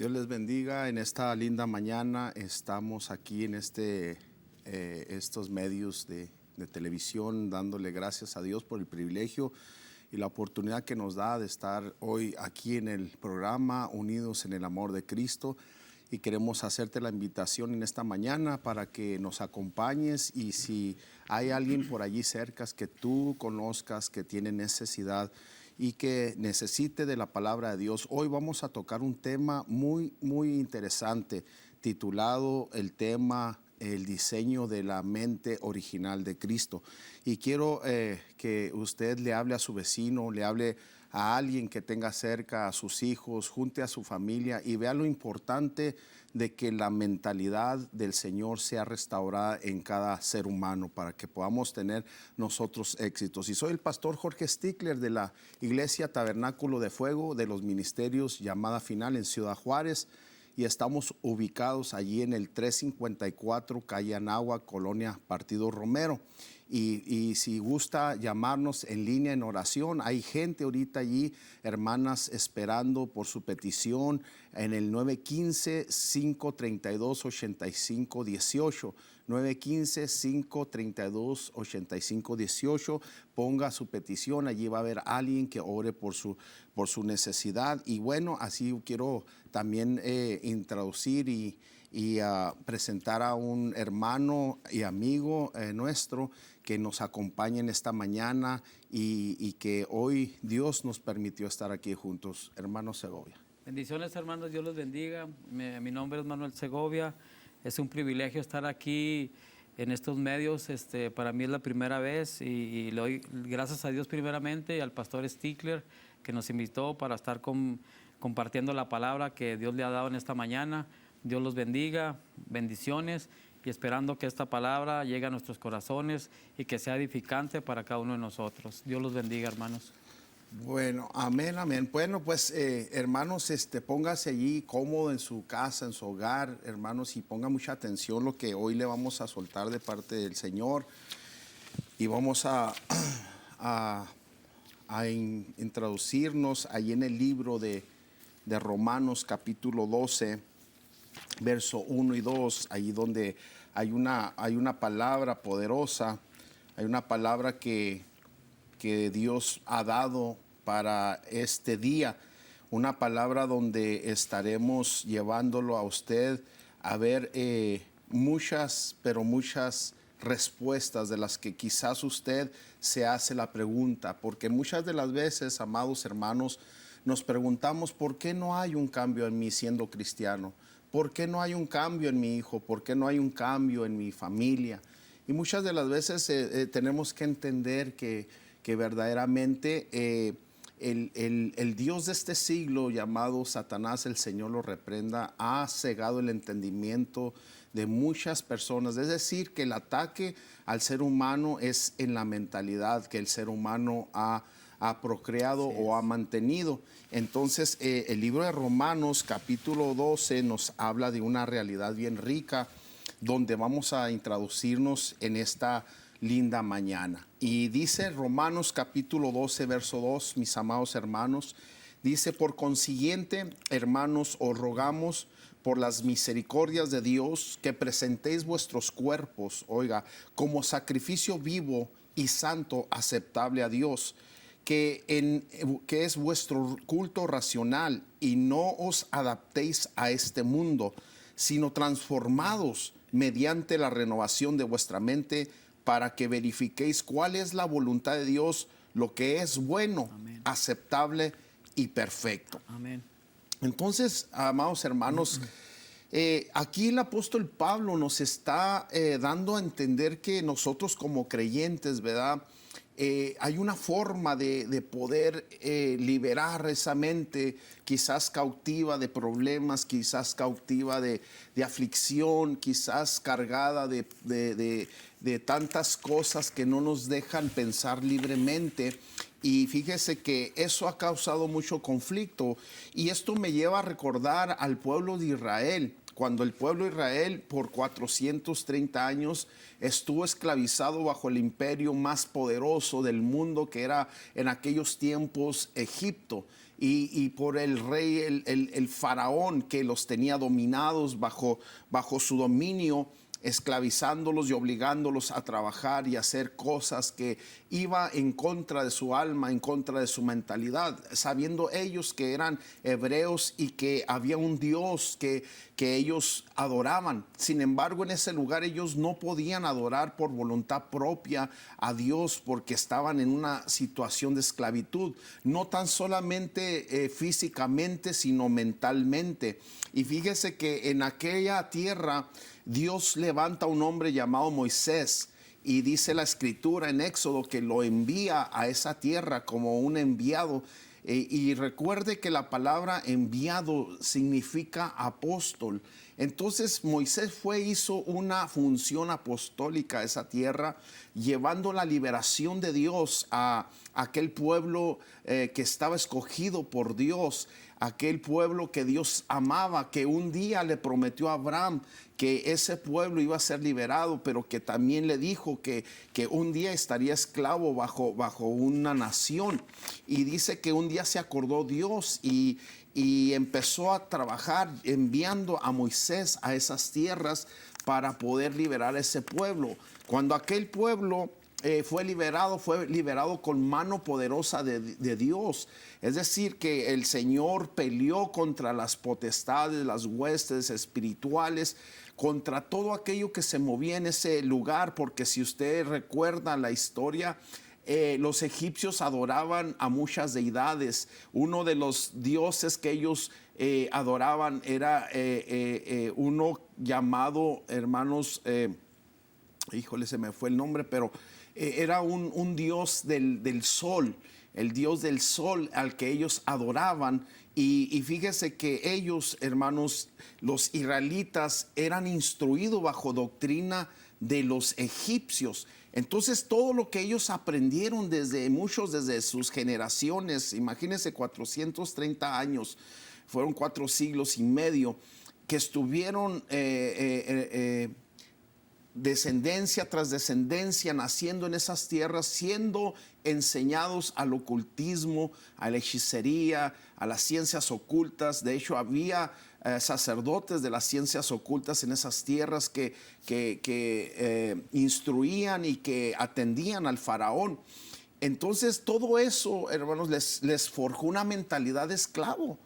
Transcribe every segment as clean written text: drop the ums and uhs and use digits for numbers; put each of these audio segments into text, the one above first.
Dios les bendiga. En esta linda mañana estamos aquí en estos medios de televisión dándole gracias a Dios por el privilegio y la oportunidad que nos da de estar hoy aquí en el programa Unidos en el Amor de Cristo. Y queremos hacerte la invitación en esta mañana para que nos acompañes, y si hay alguien por allí cerca que tú conozcas que tiene necesidad y que necesite de la palabra de Dios, hoy vamos a tocar un tema muy interesante, titulado el tema el diseño de la mente original de Cristo. Y quiero que usted le hable a su vecino, le hable a alguien que tenga cerca, a sus hijos, junte a su familia y vea lo importante de que la mentalidad del Señor sea restaurada en cada ser humano para que podamos tener nosotros éxitos. Y soy el pastor Jorge Stickler de la Iglesia Tabernáculo de Fuego de los Ministerios Llamada Final en Ciudad Juárez, y estamos ubicados allí en el 354 Calle Anáhuac, Colonia Partido Romero. Y si gusta llamarnos en línea en oración, hay gente ahorita allí, hermanas, esperando por su petición en el 915-532-8518. 915-532-8518. Ponga su petición, allí va a haber alguien que ore por su necesidad. Y bueno, así quiero también introducir y presentar a un hermano y amigo nuestro que nos acompaña en esta mañana y que hoy Dios nos permitió estar aquí juntos. Hermano Segovia. Bendiciones, hermanos, Dios los bendiga. Mi nombre es Manuel Segovia. Es un privilegio estar aquí en estos medios. Para mí es la primera vez y le doy gracias a Dios primeramente y al pastor Stickler que nos invitó para estar compartiendo la palabra que Dios le ha dado en esta mañana. Dios los bendiga, bendiciones, y esperando que esta palabra llegue a nuestros corazones y que sea edificante para cada uno de nosotros. Dios los bendiga, hermanos. Bueno, amén, amén. Bueno, pues hermanos, póngase allí cómodo en su casa, en su hogar, hermanos, y ponga mucha atención lo que hoy le vamos a soltar de parte del Señor. Y vamos a introducirnos allí en el libro de Romanos capítulo 12, verso 1 y 2, allí donde hay una palabra poderosa, hay una palabra que Dios ha dado para este día, una palabra donde estaremos llevándolo a usted a ver muchas respuestas de las que quizás usted se hace la pregunta, porque muchas de las veces, amados hermanos, nos preguntamos ¿por qué no hay un cambio en mí siendo cristiano? ¿Por qué no hay un cambio en mi hijo? ¿Por qué no hay un cambio en mi familia? Y muchas de las veces tenemos que entender que verdaderamente el Dios de este siglo, llamado Satanás, el Señor lo reprenda, ha cegado el entendimiento de muchas personas. Es decir, que el ataque al ser humano es en la mentalidad que el ser humano ha procreado o ha mantenido. Entonces, el libro de Romanos, capítulo 12, nos habla de una realidad bien rica, donde vamos a introducirnos en esta linda mañana. Y dice Romanos capítulo 12, verso 2, mis amados hermanos, dice: por consiguiente, hermanos, os rogamos por las misericordias de Dios que presentéis vuestros cuerpos, oiga, como sacrificio vivo y santo, aceptable a Dios, que es vuestro culto racional, y no os adaptéis a este mundo, sino transformados mediante la renovación de vuestra mente, para que verifiquéis cuál es la voluntad de Dios, lo que es bueno, amén, aceptable y perfecto. Amén. Entonces, amados hermanos, aquí el apóstol Pablo nos está dando a entender que nosotros como creyentes, ¿verdad? Hay una forma de poder liberar esa mente quizás cautiva de problemas, quizás cautiva de aflicción, quizás cargada de tantas cosas que no nos dejan pensar libremente. Y fíjese que eso ha causado mucho conflicto, y esto me lleva a recordar al pueblo de Israel cuando el pueblo de Israel por 430 años estuvo esclavizado bajo el imperio más poderoso del mundo, que era en aquellos tiempos Egipto. Y por el rey, el faraón, que los tenía dominados bajo su dominio, esclavizándolos y obligándolos a trabajar y hacer cosas que iba en contra de su alma, en contra de su mentalidad, sabiendo ellos que eran hebreos y que había un Dios que ellos adoraban. Sin embargo, en ese lugar ellos no podían adorar por voluntad propia a Dios, porque estaban en una situación de esclavitud, no tan solamente físicamente, sino mentalmente. Y fíjese que en aquella tierra Dios levanta a un hombre llamado Moisés, y dice la escritura en Éxodo que lo envía a esa tierra como un enviado. Y recuerde que la palabra enviado significa apóstol. Entonces Moisés hizo una función apostólica a esa tierra, llevando la liberación de Dios a aquel pueblo que estaba escogido por Dios, aquel pueblo que Dios amaba, que un día le prometió a Abraham que ese pueblo iba a ser liberado, pero que también le dijo que un día estaría esclavo bajo una nación. Y dice que un día se acordó Dios y empezó a trabajar enviando a Moisés a esas tierras para poder liberar a ese pueblo. Cuando aquel pueblo fue liberado con mano poderosa de Dios. Es decir, que el Señor peleó contra las potestades, las huestes espirituales, contra todo aquello que se movía en ese lugar, porque si usted recuerda la historia, los egipcios adoraban a muchas deidades. Uno de los dioses que ellos adoraban era uno llamado, hermanos, híjole, se me fue el nombre, pero era un dios del sol, el dios del sol al que ellos adoraban. Y fíjese que ellos, hermanos, los israelitas, eran instruidos bajo doctrina de los egipcios. Entonces todo lo que ellos aprendieron desde sus generaciones, imagínense 430 años, fueron 4 siglos y medio, que estuvieron descendencia tras descendencia naciendo en esas tierras, siendo enseñados al ocultismo, a la hechicería, a las ciencias ocultas. De hecho, había sacerdotes de las ciencias ocultas en esas tierras que instruían y que atendían al faraón. Entonces todo eso, hermanos, les forjó una mentalidad de esclavo.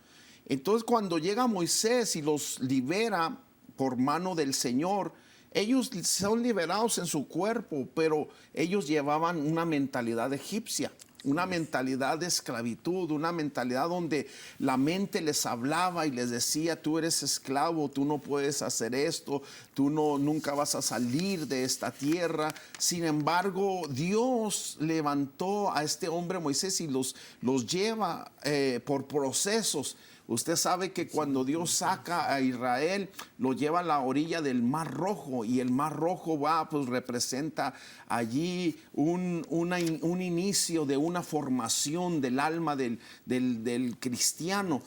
Entonces cuando llega Moisés y los libera por mano del Señor, ellos son liberados en su cuerpo, pero ellos llevaban una mentalidad egipcia, una mentalidad de esclavitud, una mentalidad donde la mente les hablaba y les decía: tú eres esclavo, tú no puedes hacer esto, tú nunca vas a salir de esta tierra. Sin embargo, Dios levantó a este hombre Moisés y los lleva por procesos. Usted sabe que cuando Dios saca a Israel, lo lleva a la orilla del Mar Rojo, y el Mar Rojo pues representa allí un inicio de una formación del alma del cristiano.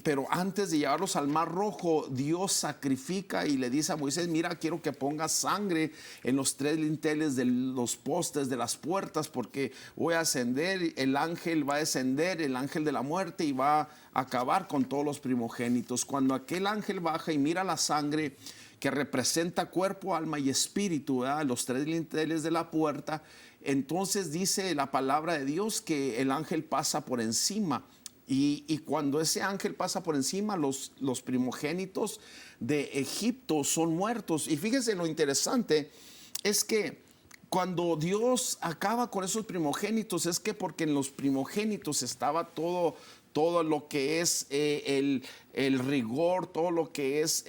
Pero antes de llevarlos al Mar Rojo, Dios sacrifica y le dice a Moisés: mira, quiero que pongas sangre en los 3 linteles de los postes de las puertas, porque voy a ascender, el ángel va a descender, el ángel de la muerte, y va a acabar con todos los primogénitos. Cuando aquel ángel baja y mira la sangre que representa cuerpo, alma y espíritu, ¿verdad?, los 3 linteles de la puerta, entonces dice la palabra de Dios que el ángel pasa por encima. Y cuando ese ángel pasa por encima, los primogénitos de Egipto son muertos. Y fíjense, lo interesante es que cuando Dios acaba con esos primogénitos, es que porque en los primogénitos estaba todo lo que es el rigor, todo lo que es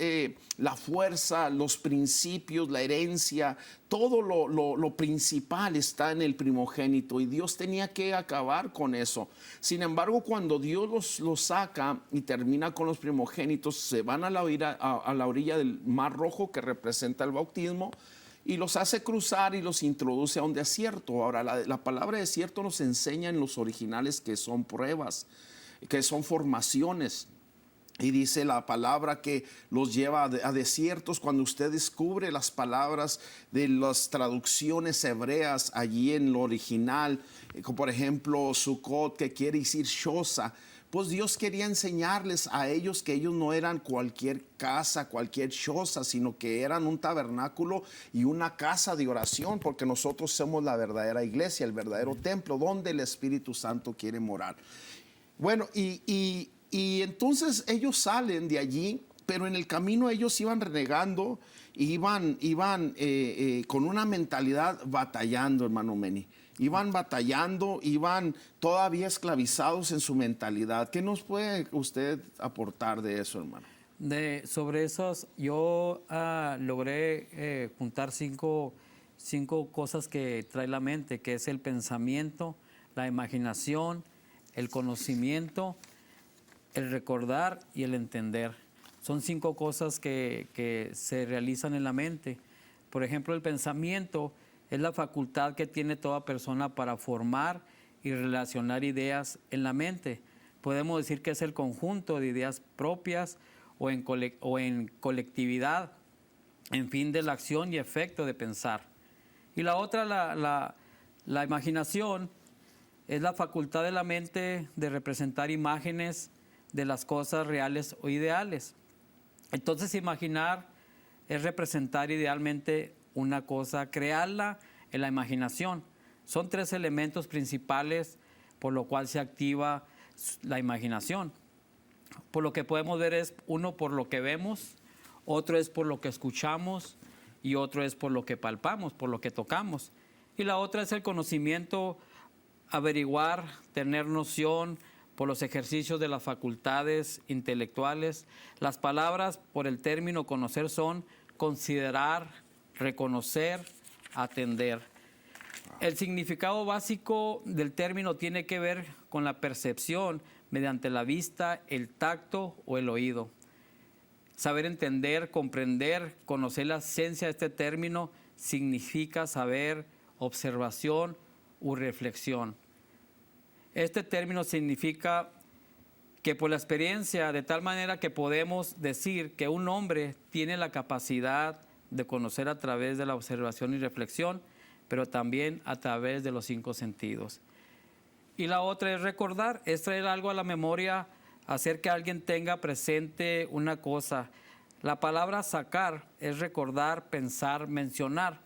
la fuerza, los principios, la herencia, todo lo principal está en el primogénito, y Dios tenía que acabar con eso. Sin embargo, cuando Dios los saca y termina con los primogénitos, se van a la orilla del Mar Rojo, que representa el bautismo, y los hace cruzar y los introduce a un desierto. Ahora, la palabra desierto nos enseña en los originales que son pruebas, que son formaciones. Y dice la palabra que los lleva a desiertos. Cuando usted descubre las palabras de las traducciones hebreas allí en lo original, como por ejemplo Sukkot, que quiere decir choza, pues Dios quería enseñarles a ellos que ellos no eran cualquier casa, cualquier choza, sino que eran un tabernáculo y una casa de oración, porque nosotros somos la verdadera iglesia, el verdadero templo donde el Espíritu Santo quiere morar. Bueno, y entonces ellos salen de allí, pero en el camino ellos iban renegando, iban con una mentalidad batallando, hermano Meni. Iban batallando, iban todavía esclavizados en su mentalidad. ¿Qué nos puede usted aportar de eso, hermano? Sobre esos, yo logré juntar cinco cosas que trae la mente, que es el pensamiento, la imaginación, el conocimiento, el recordar y el entender. Son 5 cosas que se realizan en la mente. Por ejemplo, el pensamiento es la facultad que tiene toda persona para formar y relacionar ideas en la mente. Podemos decir que es el conjunto de ideas propias o en colectividad, en fin de la acción y efecto de pensar. Y la otra, la imaginación, es la facultad de la mente de representar imágenes de las cosas reales o ideales. Entonces, imaginar es representar idealmente una cosa, crearla en la imaginación. Son 3 elementos principales por lo cual se activa la imaginación. Por lo que podemos ver es uno por lo que vemos, otro es por lo que escuchamos y otro es por lo que palpamos, por lo que tocamos. Y la otra es el conocimiento, averiguar, tener noción por los ejercicios de las facultades intelectuales. Las palabras por el término conocer son considerar, reconocer, atender. El significado básico del término tiene que ver con la percepción mediante la vista, el tacto o el oído. Saber entender, comprender, conocer la esencia de este término significa saber, observación u reflexión. Este término significa que por la experiencia, de tal manera que podemos decir que un hombre tiene la capacidad de conocer a través de la observación y reflexión, pero también a través de los 5 sentidos. Y la otra es recordar, es traer algo a la memoria, hacer que alguien tenga presente una cosa. La palabra sacar es recordar, pensar, mencionar.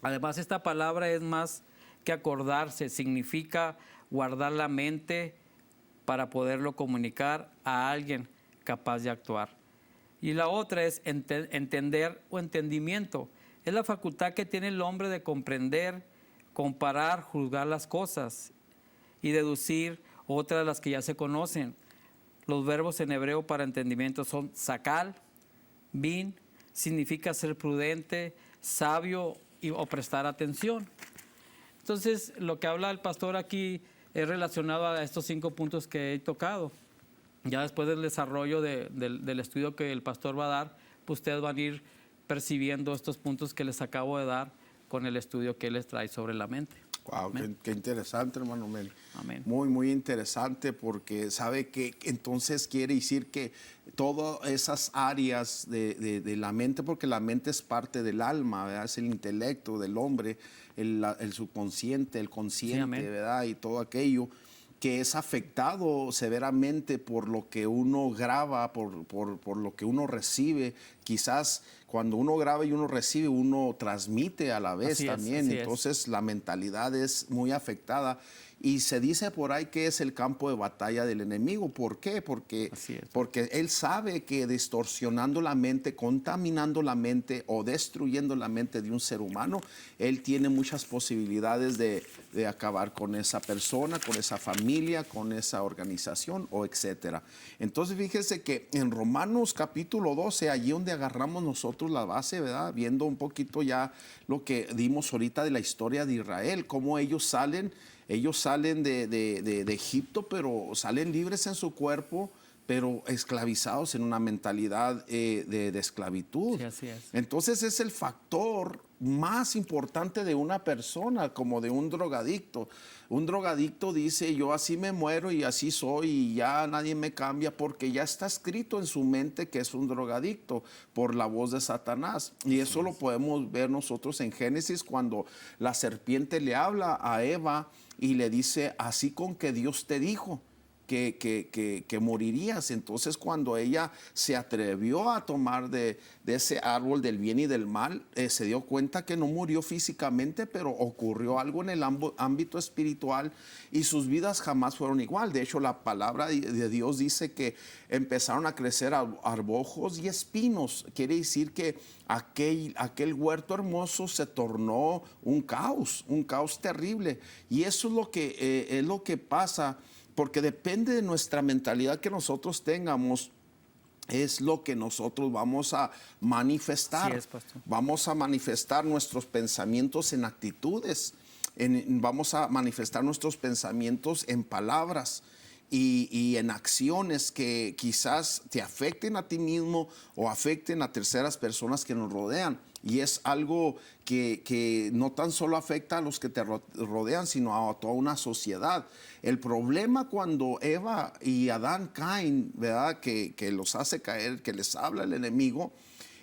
Además, esta palabra es más que acordarse, significa guardar la mente para poderlo comunicar a alguien capaz de actuar. Y la otra es entender o entendimiento. Es la facultad que tiene el hombre de comprender, comparar, juzgar las cosas y deducir otras de las que ya se conocen. Los verbos en hebreo para entendimiento son sakal, bin, significa ser prudente, sabio o prestar atención. Entonces, lo que habla el pastor aquí es relacionado a estos 5 puntos que he tocado. Ya después del desarrollo del estudio que el pastor va a dar, pues ustedes van a ir percibiendo estos puntos que les acabo de dar con el estudio que él les trae sobre la mente. Wow, qué interesante, hermano Meli. Amén. Muy, muy interesante, porque sabe que entonces quiere decir que todas esas áreas de la mente, porque la mente es parte del alma, ¿verdad? Es el intelecto del hombre, el subconsciente, el consciente, sí, ¿verdad? Y todo aquello que es afectado severamente por lo que uno graba, por lo que uno recibe. Quizás cuando uno graba y uno recibe, uno transmite a la vez también. Entonces la mentalidad es muy afectada. Y se dice por ahí que es el campo de batalla del enemigo. ¿Por qué? Porque él sabe que distorsionando la mente, contaminando la mente o destruyendo la mente de un ser humano, él tiene muchas posibilidades de acabar con esa persona, con esa familia, con esa organización o etcétera. Entonces fíjese que en Romanos capítulo 12, allí donde agarramos nosotros la base, ¿verdad? Viendo un poquito ya lo que dimos ahorita de la historia de Israel, cómo ellos salen de Egipto, pero salen libres en su cuerpo, pero esclavizados en una mentalidad de esclavitud. Sí, así es. Entonces es el factor más importante de una persona, como de un drogadicto. Un drogadicto dice, yo así me muero y así soy y ya nadie me cambia, porque ya está escrito en su mente que es un drogadicto por la voz de Satanás. Y eso lo podemos ver nosotros en Génesis, cuando la serpiente le habla a Eva y le dice, así con que Dios te dijo que morirías. Entonces, cuando ella se atrevió a tomar de ese árbol del bien y del mal, se dio cuenta que no murió físicamente, pero ocurrió algo en el ámbito espiritual y sus vidas jamás fueron igual. De hecho, la palabra de Dios dice que empezaron a crecer arbojos y espinos. Quiere decir que aquel huerto hermoso se tornó un caos terrible. Y eso es lo que pasa, porque depende de nuestra mentalidad que nosotros tengamos, es lo que nosotros vamos a manifestar. Sí es, pastor. Vamos a manifestar nuestros pensamientos en actitudes, vamos a manifestar nuestros pensamientos en palabras y en acciones que quizás te afecten a ti mismo o afecten a terceras personas que nos rodean. Y es algo que no tan solo afecta a los que te rodean, sino a toda una sociedad. El problema cuando Eva y Adán caen, ¿verdad? Que los hace caer, que les habla el enemigo,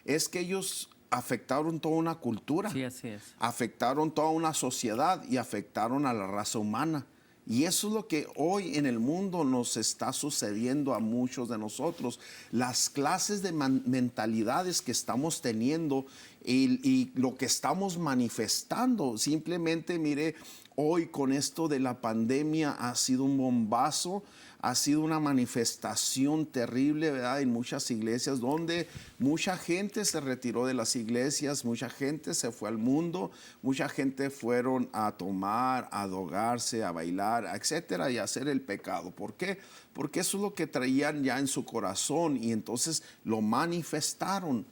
es que ellos afectaron toda una cultura. Sí, así es. Afectaron toda una sociedad y afectaron a la raza humana. Y eso es lo que hoy en el mundo nos está sucediendo a muchos de nosotros. Las clases de mentalidades que estamos teniendo y lo que estamos manifestando. Simplemente, mire, hoy con esto de la pandemia ha sido un bombazo. Ha sido una manifestación terrible, ¿verdad? En muchas iglesias, donde mucha gente se retiró de las iglesias, mucha gente se fue al mundo, mucha gente fueron a tomar, a drogarse, a bailar, etcétera, y a hacer el pecado. ¿Por qué? Porque eso es lo que traían ya en su corazón y entonces lo manifestaron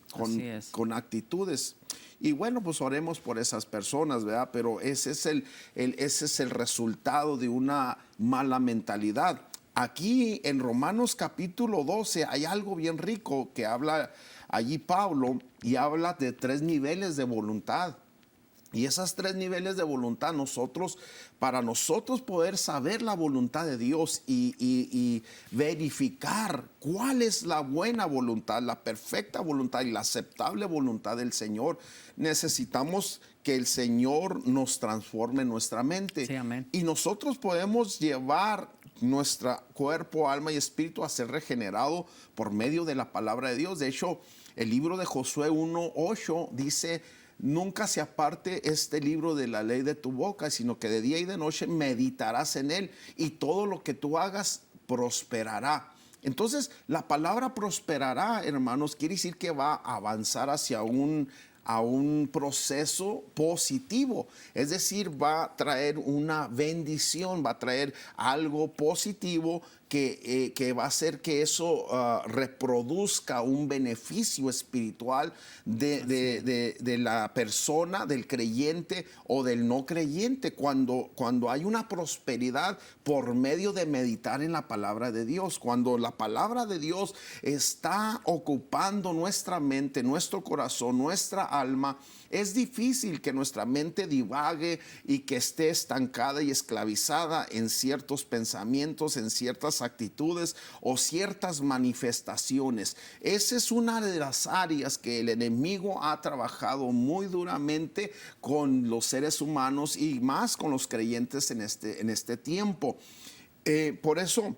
con actitudes. Y bueno, pues oremos por esas personas, ¿verdad? Pero ese es el resultado de una mala mentalidad. Aquí en Romanos capítulo 12 hay algo bien rico que habla allí Pablo, y habla de 3 niveles de voluntad. Y esas 3 niveles de voluntad, para nosotros poder saber la voluntad de Dios y verificar cuál es la buena voluntad, la perfecta voluntad y la aceptable voluntad del Señor, necesitamos que el Señor nos transforme nuestra mente. Sí, amén. Y nosotros podemos llevar nuestro cuerpo, alma y espíritu a ser regenerado por medio de la palabra de Dios. De hecho, el libro de Josué 1:8 dice: nunca se aparte este libro de la ley de tu boca, sino que de día y de noche meditarás en él, y todo lo que tú hagas prosperará. Entonces, la palabra prosperará, hermanos, quiere decir que va a avanzar hacia un proceso positivo, es decir, va a traer una bendición, va a traer algo positivo que va a hacer que eso reproduzca un beneficio espiritual de la persona, del creyente o del no creyente, cuando hay una prosperidad por medio de meditar en la palabra de Dios. Cuando la palabra de Dios está ocupando nuestra mente, nuestro corazón, nuestra alma, es difícil que nuestra mente divague y que esté estancada y esclavizada en ciertos pensamientos, en ciertas actitudes o ciertas manifestaciones. Esa es una de las áreas que el enemigo ha trabajado muy duramente con los seres humanos y más con los creyentes en este tiempo. Por eso,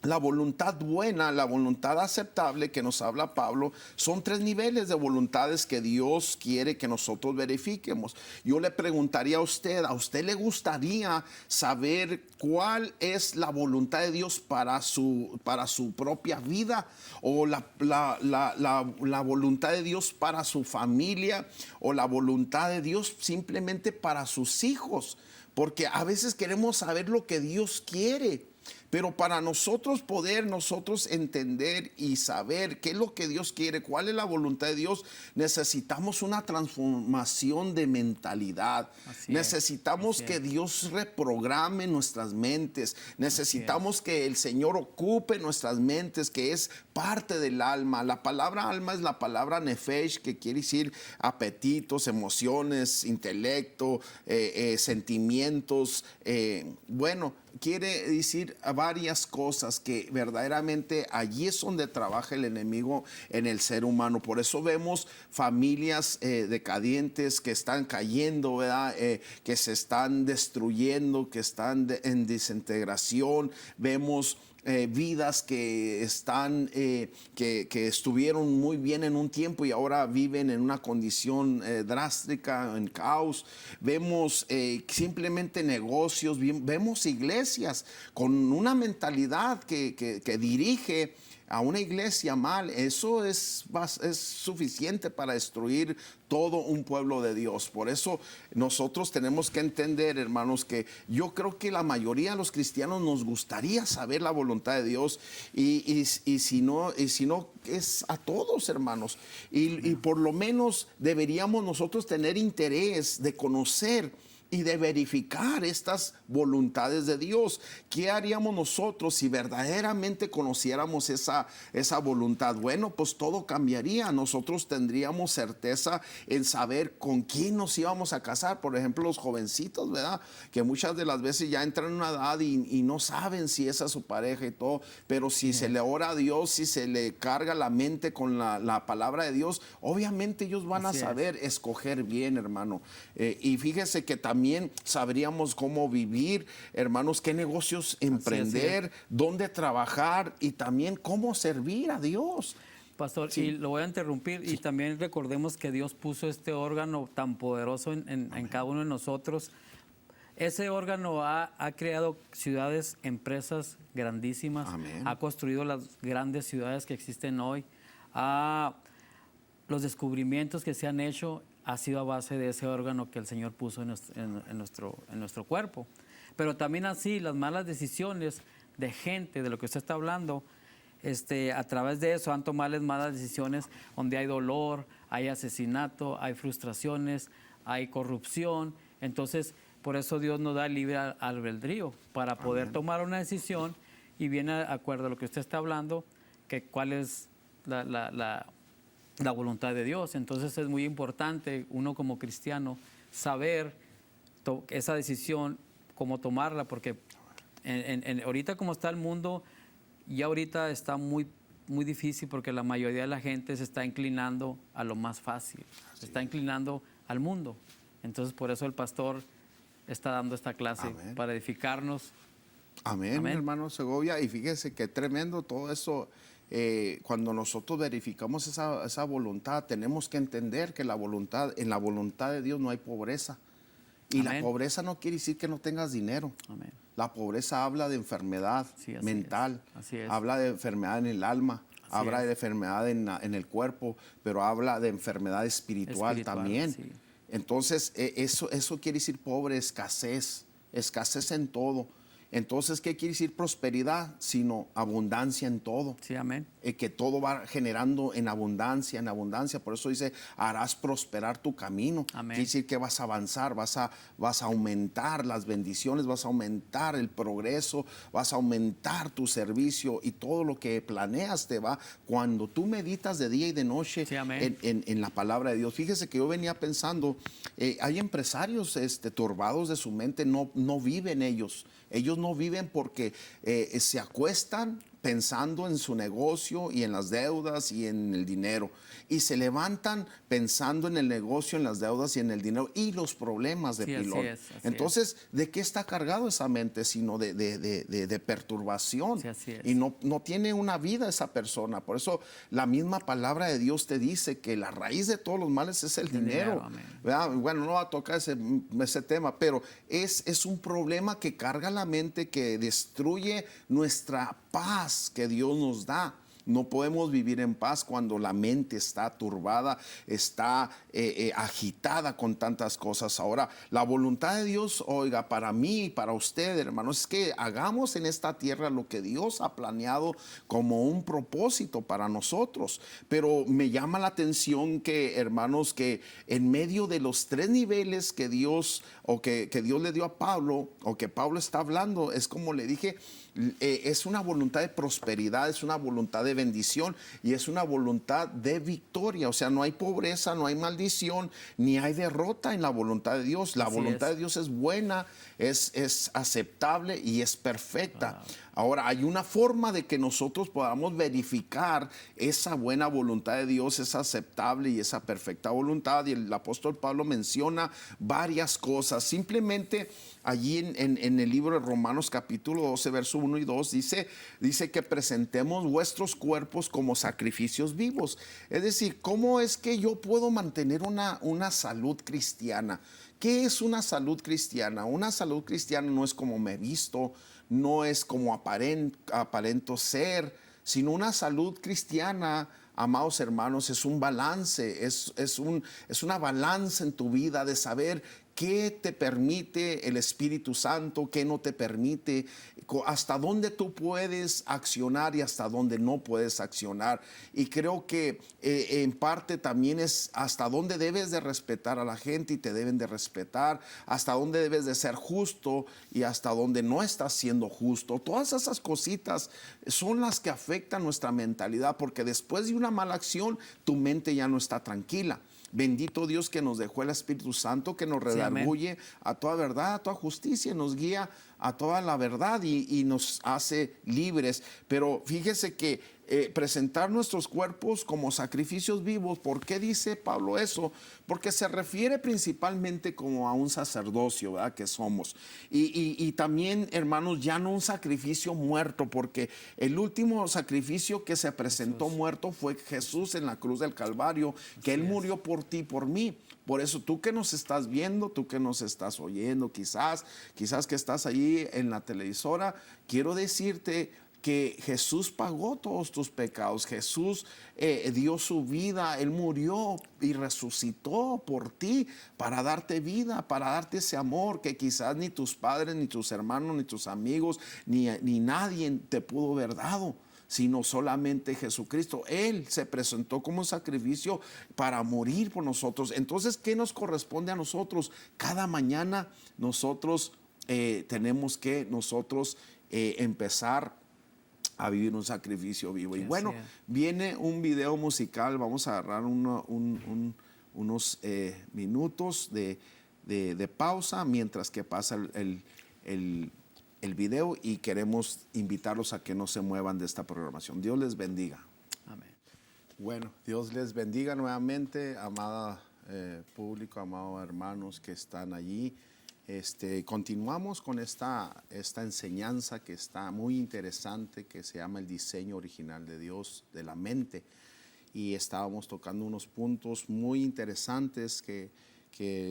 la voluntad buena, la voluntad aceptable que nos habla Pablo, son 3 niveles de voluntades que Dios quiere que nosotros verifiquemos. Yo le preguntaría ¿a usted le gustaría saber cuál es la voluntad de Dios para su propia vida? ¿O la voluntad de Dios para su familia? ¿O la voluntad de Dios simplemente para sus hijos? Porque a veces queremos saber lo que Dios quiere, Pero para nosotros poder entender y saber qué es lo que Dios quiere, cuál es la voluntad de Dios, necesitamos una transformación de mentalidad. Necesitamos que Dios reprograme nuestras mentes. Necesitamos que el Señor ocupe nuestras mentes, que es parte del alma. La palabra alma es la palabra nefesh, que quiere decir apetitos, emociones, intelecto, sentimientos. Bueno, quiere decir varias cosas que verdaderamente allí es donde trabaja el enemigo en el ser humano. Por eso vemos familias decadentes que están cayendo, ¿verdad? Que se están destruyendo, que están en desintegración. Vemos vidas que están, que estuvieron muy bien en un tiempo y ahora viven en una condición drástica, en caos. Vemos simplemente negocios, vemos iglesias con una mentalidad que dirige a una iglesia mal. Eso es suficiente para destruir todo un pueblo de Dios. Por eso nosotros tenemos que entender, hermanos, que yo creo que la mayoría de los cristianos nos gustaría saber la voluntad de Dios y si no es a todos, hermanos. Y por lo menos deberíamos nosotros tener interés de conocer y de verificar estas voluntades de Dios. ¿Qué haríamos nosotros si verdaderamente conociéramos esa voluntad? Bueno, pues todo cambiaría. Nosotros tendríamos certeza en saber con quién nos íbamos a casar. Por ejemplo, los jovencitos, ¿verdad? Que muchas de las veces ya entran en una edad y no saben si esa es su pareja y todo. Pero si se le ora a Dios, si se le carga la mente con la palabra de Dios, obviamente ellos van a saber escoger bien, hermano. Y fíjese que también sabríamos cómo vivir, hermanos, qué negocios emprender, dónde trabajar y también cómo servir a Dios. Pastor, y lo voy a interrumpir, y también recordemos que Dios puso este órgano tan poderoso en cada uno de nosotros. Ese órgano ha creado ciudades, empresas grandísimas, ha construido las grandes ciudades que existen hoy, los descubrimientos que se han hecho ha sido a base de ese órgano que el Señor puso en nuestro cuerpo. Pero también así las malas decisiones de gente, de lo que usted está hablando, a través de eso han tomado malas decisiones donde hay dolor, hay asesinato, hay frustraciones, hay corrupción. Entonces, por eso Dios nos da libre albedrío para poder tomar una decisión, y viene de acuerdo a lo que usted está hablando, que cuál es la voluntad de Dios. Entonces es muy importante uno como cristiano saber esa decisión, cómo tomarla, porque ahorita como está el mundo, ya ahorita está muy, muy difícil, porque la mayoría de la gente se está inclinando a lo más fácil, se está inclinando al mundo. Entonces por eso el pastor está dando esta clase para edificarnos. Amén, hermano Segovia. Y fíjese qué tremendo todo eso. Cuando nosotros verificamos esa voluntad, tenemos que entender que en la voluntad de Dios no hay pobreza. Y la pobreza no quiere decir que no tengas dinero. La pobreza habla de enfermedad mental, habla de enfermedad en el alma, habla de enfermedad en el cuerpo, pero habla de enfermedad espiritual también. Entonces, eso quiere decir pobre, escasez en todo. Entonces, ¿qué quiere decir prosperidad? Sino abundancia en todo. Sí, amén. Que todo va generando en abundancia, en abundancia. Por eso dice, harás prosperar tu camino. Amén. Quiere decir que vas a avanzar, vas a aumentar las bendiciones, vas a aumentar el progreso, vas a aumentar tu servicio, y todo lo que planeas te va. Cuando tú meditas de día y de noche en la palabra de Dios. Fíjese que yo venía pensando, hay empresarios turbados de su mente, no viven ellos. Ellos no viven porque se acuestan pensando en su negocio y en las deudas y en el dinero, y se levantan pensando en el negocio, en las deudas y en el dinero y los problemas de pilón. Entonces, ¿de qué está cargado esa mente? Sino de perturbación. Y no tiene una vida esa persona. Por eso la misma palabra de Dios te dice que la raíz de todos los males es el dinero. Bueno, no va a tocar ese tema, pero es un problema que carga la mente, que destruye nuestra paz que Dios nos da. No podemos vivir en paz cuando la mente está turbada, está agitada con tantas cosas. Ahora, la voluntad de Dios, oiga, para mí y para usted, hermanos, es que hagamos en esta tierra lo que Dios ha planeado como un propósito para nosotros. Pero me llama la atención que, hermanos, que en medio de los tres niveles que Dios que Dios le dio a Pablo, o que Pablo está hablando, es como le dije, es una voluntad de prosperidad, es una voluntad de bendición y es una voluntad de victoria. O sea, no hay pobreza, no hay maldición, ni hay derrota en la voluntad de Dios. La voluntad de Dios es buena, es aceptable y es perfecta. Wow. Ahora, hay una forma de que nosotros podamos verificar esa buena voluntad de Dios, esa aceptable y esa perfecta voluntad. Y el apóstol Pablo menciona varias cosas. Simplemente allí en el libro de Romanos capítulo 12, verso 1 y 2, dice que presentemos vuestros cuerpos como sacrificios vivos. Es decir, ¿cómo es que yo puedo mantener una salud cristiana? ¿Qué es una salud cristiana? Una salud cristiana no es como me visto, no es como aparento ser, sino una salud cristiana, amados hermanos, es un balance, es una balanza en tu vida de saber qué te permite el Espíritu Santo, qué no te permite, hasta dónde tú puedes accionar y hasta dónde no puedes accionar. Y creo que en parte también es hasta dónde debes de respetar a la gente y te deben de respetar, hasta dónde debes de ser justo y hasta dónde no estás siendo justo. Todas esas cositas son las que afectan nuestra mentalidad, porque después de una mala acción, tu mente ya no está tranquila. Bendito Dios que nos dejó el Espíritu Santo, que nos redarguye a toda verdad, a toda justicia, nos guía a toda la verdad y nos hace libres. Pero fíjese que presentar nuestros cuerpos como sacrificios vivos, ¿por qué dice Pablo eso? Porque se refiere principalmente como a un sacerdocio, ¿verdad? Que somos. Y también, hermanos, ya no un sacrificio muerto, porque el último sacrificio que se presentó muerto fue Jesús en la cruz del Calvario, que Él murió por ti, por mí. Por eso tú que nos estás viendo, tú que nos estás oyendo, quizás que estás ahí en la televisora, quiero decirte que Jesús pagó todos tus pecados. Jesús dio su vida, Él murió y resucitó por ti para darte vida, para darte ese amor que quizás ni tus padres, ni tus hermanos, ni tus amigos, ni nadie te pudo haber dado, sino solamente Jesucristo. Él se presentó como un sacrificio para morir por nosotros. Entonces, ¿qué nos corresponde a nosotros? Cada mañana nosotros tenemos que empezar a vivir un sacrificio vivo. Y bueno, viene un video musical, vamos a agarrar unos minutos de pausa mientras que pasa el video, y queremos invitarlos a que no se muevan de esta programación. Dios les bendiga. Amén. Bueno, Dios les bendiga nuevamente, amada público, amados hermanos que están allí. Continuamos con esta enseñanza que está muy interesante, que se llama el diseño original de Dios de la mente, y estábamos tocando unos puntos muy interesantes que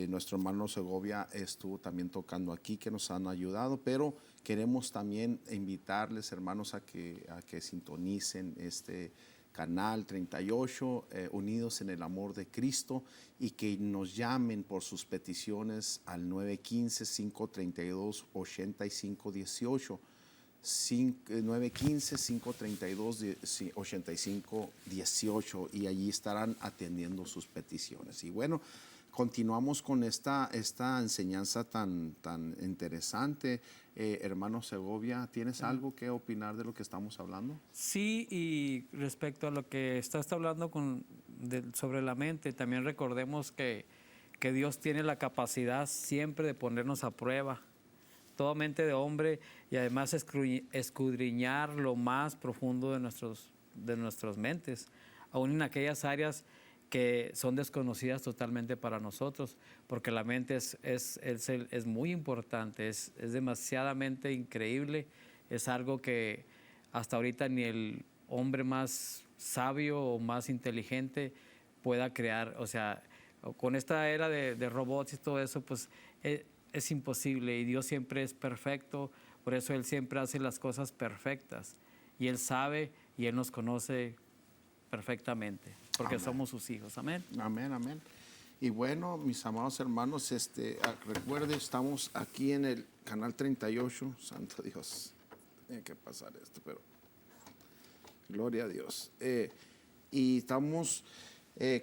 nuestro hermano Segovia estuvo también tocando aquí, que nos han ayudado, pero queremos también invitarles, hermanos, a que sintonicen este canal 38, Unidos en el Amor de Cristo, y que nos llamen por sus peticiones al 915-532-8518. 915-532-8518, y allí estarán atendiendo sus peticiones. Y bueno, continuamos con esta enseñanza tan interesante. Hermano Segovia, ¿tienes algo que opinar de lo que estamos hablando? Sí, y respecto a lo que estás hablando sobre la mente, también recordemos que Dios tiene la capacidad siempre de ponernos a prueba, toda mente de hombre, y además escudriñar lo más profundo de nuestras mentes, aún en aquellas áreas que son desconocidas totalmente para nosotros, porque la mente es muy importante, es demasiadamente increíble, es algo que hasta ahorita ni el hombre más sabio o más inteligente pueda crear. O sea, con esta era de robots y todo eso, pues es imposible, y Dios siempre es perfecto, por eso Él siempre hace las cosas perfectas. y Él sabe y Él nos conoce perfectamente, porque Amén. somos sus hijos. Amén. Amén, amén. Y bueno, mis amados hermanos, recuerde, estamos aquí en el canal 38, santo Dios, tiene que pasar esto, pero gloria a Dios. Y estamos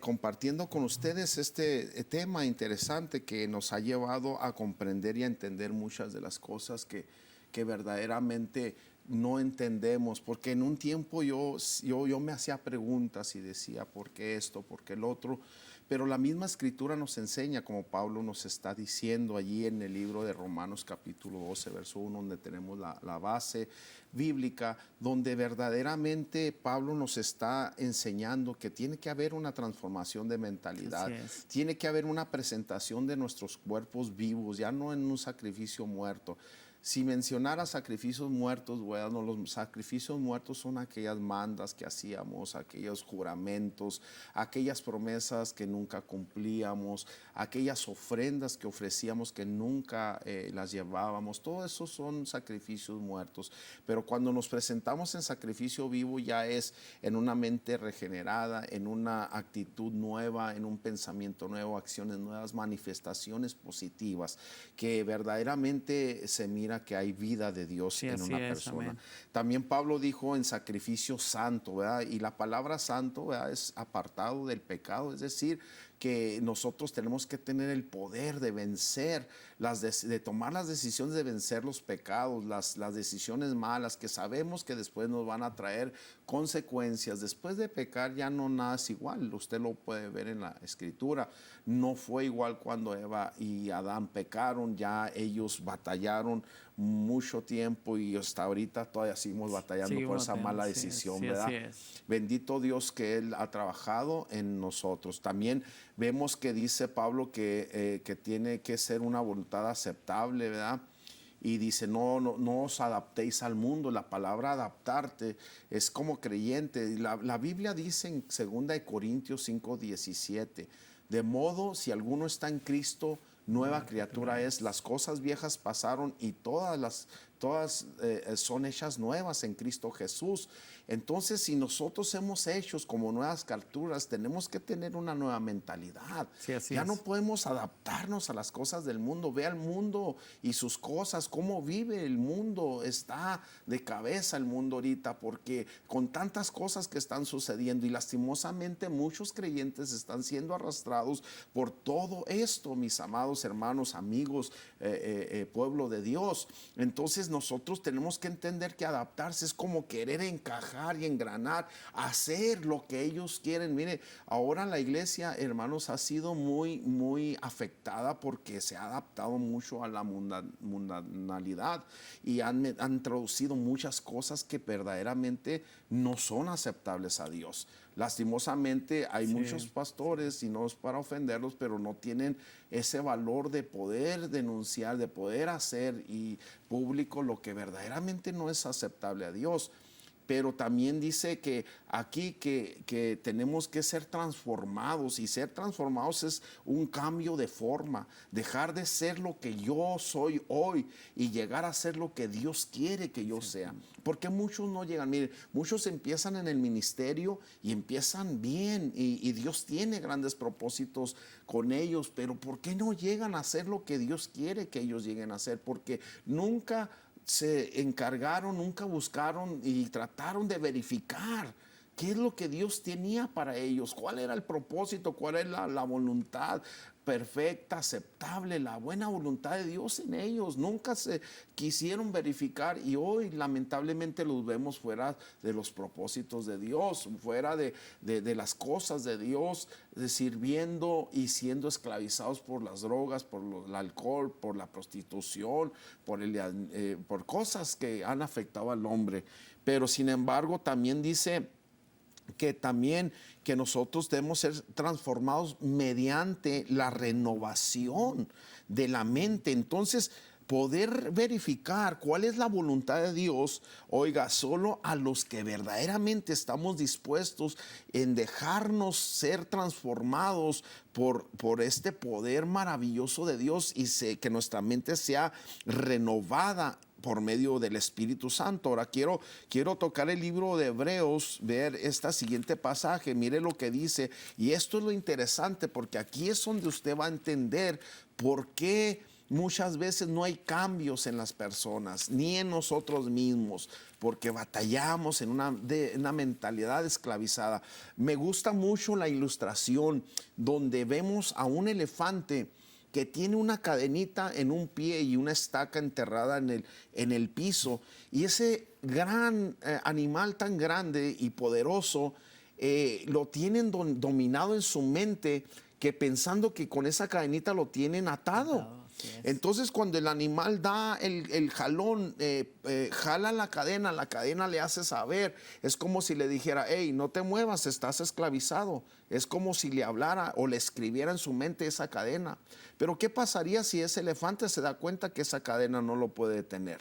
compartiendo con ustedes este tema interesante que nos ha llevado a comprender y a entender muchas de las cosas que verdaderamente no entendemos, porque en un tiempo yo me hacía preguntas y decía, ¿por qué esto? ¿Por qué el otro? Pero la misma escritura nos enseña, como Pablo nos está diciendo allí en el libro de Romanos capítulo 12, verso 1, donde tenemos la base bíblica, donde verdaderamente Pablo nos está enseñando que tiene que haber una transformación de mentalidad, tiene que haber una presentación de nuestros cuerpos vivos, ya no en un sacrificio muerto. Si mencionara sacrificios muertos, bueno, los sacrificios muertos son aquellas mandas que hacíamos, aquellos juramentos, aquellas promesas que nunca cumplíamos, aquellas ofrendas que ofrecíamos que nunca las llevábamos. Todo eso son sacrificios muertos. Pero cuando nos presentamos en sacrificio vivo ya es en una mente regenerada, en una actitud nueva, en un pensamiento nuevo, acciones nuevas, manifestaciones positivas, que verdaderamente se mira que hay vida de Dios en una persona. Amén. También Pablo dijo en sacrificio santo, ¿verdad? Y la palabra santo, ¿verdad?, es apartado del pecado, es decir, que nosotros tenemos que tener el poder de vencer, de tomar las decisiones de vencer los pecados, las decisiones malas que sabemos que después nos van a traer consecuencias. Después de pecar ya no nada es igual, usted lo puede ver en la escritura. No fue igual cuando Eva y Adán pecaron, ya ellos batallaron mucho tiempo y hasta ahorita todavía seguimos batallando por esa mala decisión, ¿verdad? Bendito Dios que Él ha trabajado en nosotros. También vemos que dice Pablo que tiene que ser una voluntad aceptable, ¿verdad? Y dice, no os adaptéis al mundo. La palabra adaptarte es como creyente. La Biblia dice en 2 Corintios 5:17, de modo, si alguno está en Cristo, nueva criatura es. Las cosas viejas pasaron y todas son hechas nuevas en Cristo Jesús. Entonces, si nosotros hemos hechos como nuevas criaturas, tenemos que tener una nueva mentalidad. Ya no podemos adaptarnos a las cosas del mundo. Ve al mundo y sus cosas, cómo vive el mundo. Está de cabeza el mundo ahorita, porque con tantas cosas que están sucediendo y lastimosamente muchos creyentes están siendo arrastrados por todo esto, mis amados hermanos, amigos, pueblo de Dios. Entonces nosotros tenemos que entender que adaptarse es como querer encajar y engranar, hacer lo que ellos quieren. Mire, ahora la iglesia, hermanos, ha sido muy afectada porque se ha adaptado mucho a la mundanalidad y han introducido muchas cosas que verdaderamente no son aceptables a Dios. Lastimosamente hay muchos pastores, y no es para ofenderlos, pero no tienen ese valor de poder denunciar, de poder hacer y público lo que verdaderamente no es aceptable a Dios. Pero también dice que aquí que tenemos que ser transformados, y ser transformados es un cambio de forma, dejar de ser lo que yo soy hoy y llegar a ser lo que Dios quiere que yo sea. Porque muchos no llegan, miren, muchos empiezan en el ministerio y empiezan bien y Dios tiene grandes propósitos con ellos, pero ¿por qué no llegan a ser lo que Dios quiere que ellos lleguen a ser? Porque nunca se encargaron, nunca buscaron y trataron de verificar qué es lo que Dios tenía para ellos, cuál era el propósito, cuál era la voluntad perfecta, aceptable, la buena voluntad de Dios en ellos. Nunca se quisieron verificar y hoy lamentablemente los vemos fuera de los propósitos de Dios, fuera de las cosas de Dios, sirviendo y siendo esclavizados por las drogas, por el alcohol, por la prostitución, por cosas que han afectado al hombre. Pero sin embargo también dice que nosotros debemos ser transformados mediante la renovación de la mente. Entonces, poder verificar cuál es la voluntad de Dios, oiga, solo a los que verdaderamente estamos dispuestos en dejarnos ser transformados por este poder maravilloso de Dios y que nuestra mente sea renovada por medio del Espíritu Santo. Ahora quiero tocar el libro de Hebreos, ver este siguiente pasaje. Mire lo que dice, y esto es lo interesante, porque aquí es donde usted va a entender por qué muchas veces no hay cambios en las personas, ni en nosotros mismos, porque batallamos en una mentalidad esclavizada. Me gusta mucho la ilustración donde vemos a un elefante que tiene una cadenita en un pie y una estaca enterrada en el piso. Y ese gran animal tan grande y poderoso lo tienen dominado en su mente, que pensando que con esa cadenita lo tienen atado. Entonces cuando el animal da el jalón, jala la cadena le hace saber, es como si le dijera, hey, no te muevas, estás esclavizado. Es como si le hablara o le escribiera en su mente esa cadena. Pero ¿qué pasaría si ese elefante se da cuenta que esa cadena no lo puede detener?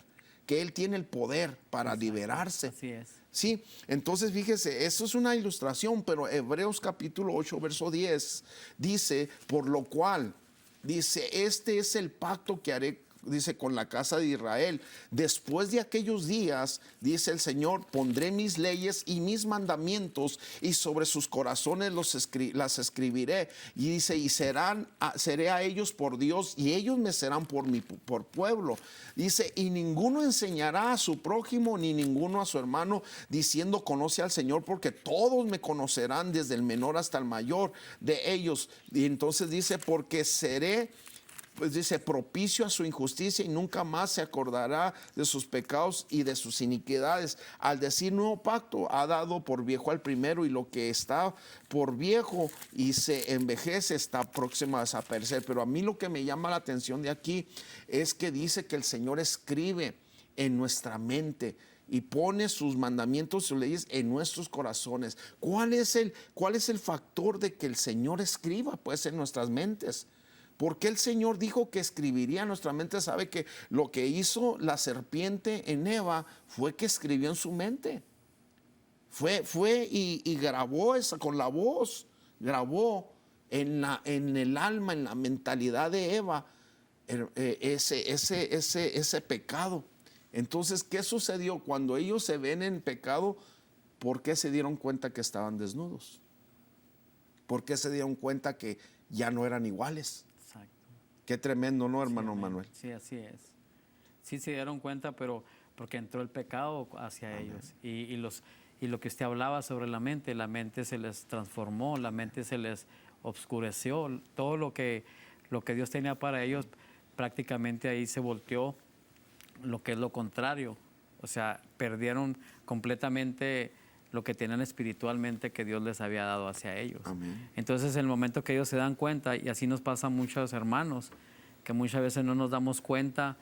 Que él tiene el poder para liberarse. Así es. Sí, entonces fíjese, eso es una ilustración, pero Hebreos capítulo 8, verso 10 dice, por lo cual, dice, este es el pacto que haré, dice, con la casa de Israel. Después de aquellos días, dice el Señor, pondré mis leyes y mis mandamientos y sobre sus corazones las escribiré. Y dice, y seré a ellos por Dios y ellos me serán por pueblo. Dice, y ninguno enseñará a su prójimo ni ninguno a su hermano diciendo, conoce al Señor, porque todos me conocerán desde el menor hasta el mayor de ellos. Y entonces dice, porque seré, pues dice, propicio a su injusticia y nunca más se acordará de sus pecados y de sus iniquidades. Al decir nuevo pacto, ha dado por viejo al primero, y lo que está por viejo y se envejece está próximo a desaparecer. Pero a mí lo que me llama la atención de aquí es que dice que el Señor escribe en nuestra mente y pone sus mandamientos, sus leyes en nuestros corazones. ¿Cuál es el factor de que el Señor escriba pues en nuestras mentes? Porque el Señor dijo que escribiría en nuestra mente. Sabe que lo que hizo la serpiente en Eva fue que escribió en su mente. Fue y grabó esa, con la voz, grabó en el alma, en la mentalidad de Eva, ese pecado. Entonces, ¿qué sucedió? Cuando ellos se ven en pecado, ¿por qué se dieron cuenta que estaban desnudos? ¿Por qué se dieron cuenta que ya no eran iguales? Exacto. Qué tremendo, ¿no, hermano Sí, Manuel? sí, así es. Sí se dieron cuenta, pero porque entró el pecado hacia ellos. Y lo que usted hablaba sobre la mente se les transformó, la mente se les obscureció. Todo lo que Dios tenía para ellos, prácticamente ahí se volteó lo que es lo contrario. O sea, perdieron completamente lo que tenían espiritualmente que Dios les había dado hacia ellos. Amén. Entonces, en el momento que ellos se dan cuenta, y así nos pasa a muchos hermanos, que muchas veces no nos damos cuenta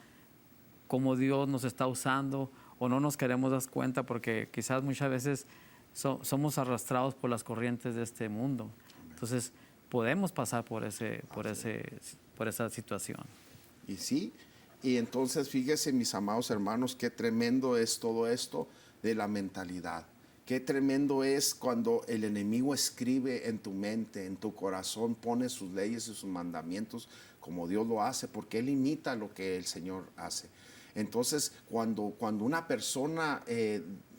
cómo Dios nos está usando, o no nos queremos dar cuenta porque quizás muchas veces somos arrastrados por las corrientes de este mundo. Entonces, podemos pasar por esa situación. Y sí, y entonces fíjese, mis amados hermanos, qué tremendo es todo esto de la mentalidad. Qué tremendo es cuando el enemigo escribe en tu mente, en tu corazón, pone sus leyes y sus mandamientos como Dios lo hace, porque Él imita lo que el Señor hace. Entonces, cuando una persona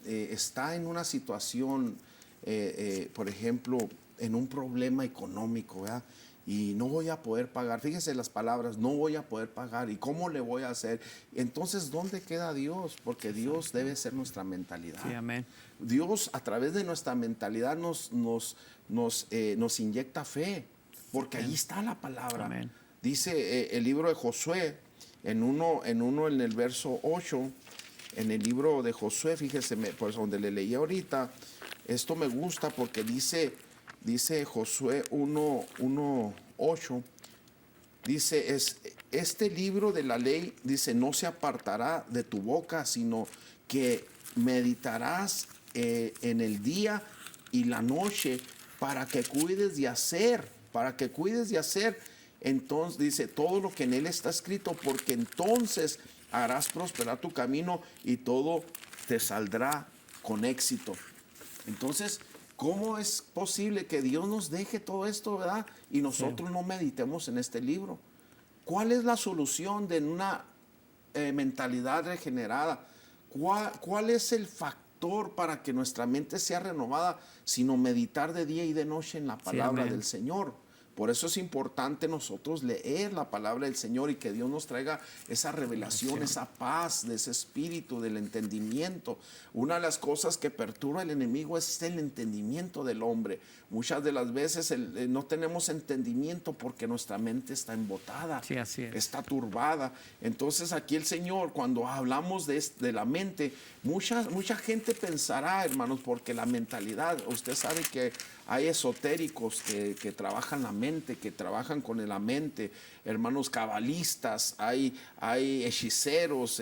está en una situación, por ejemplo, en un problema económico, ¿verdad? Y no voy a poder pagar, fíjese las palabras, no voy a poder pagar, ¿y cómo le voy a hacer? Entonces, ¿dónde queda Dios? Porque Dios debe ser nuestra mentalidad. Sí, amén. Dios, a través de nuestra mentalidad, nos inyecta fe, porque ahí está la palabra. Amén. Dice el libro de Josué, en el verso 8, en el libro de Josué, fíjese, pues donde le leí ahorita, esto me gusta porque dice Josué 1:8, dice, este libro de la ley, dice, no se apartará de tu boca, sino que meditarás en el día y la noche para que cuides de hacer, entonces dice, todo lo que en él está escrito, porque entonces harás prosperar tu camino y todo te saldrá con éxito. Entonces, ¿cómo es posible que Dios nos deje todo esto, verdad? Y nosotros no meditemos en este libro. ¿Cuál es la solución de una mentalidad regenerada. ¿Cuál es el factor para que nuestra mente sea renovada? Sino meditar de día y de noche en la palabra del Señor. Por eso es importante nosotros leer la palabra del Señor y que Dios nos traiga esa revelación, esa paz, de ese espíritu, del entendimiento. Una de las cosas que perturba el enemigo es el entendimiento del hombre. Muchas de las veces no tenemos entendimiento porque nuestra mente está embotada, Sí, así es. está turbada. Entonces aquí el Señor, cuando hablamos de la mente, mucha gente pensará, hermanos, porque la mentalidad, usted sabe que hay esotéricos que trabajan la mente, que trabajan con la mente, hermanos cabalistas, hay hechiceros,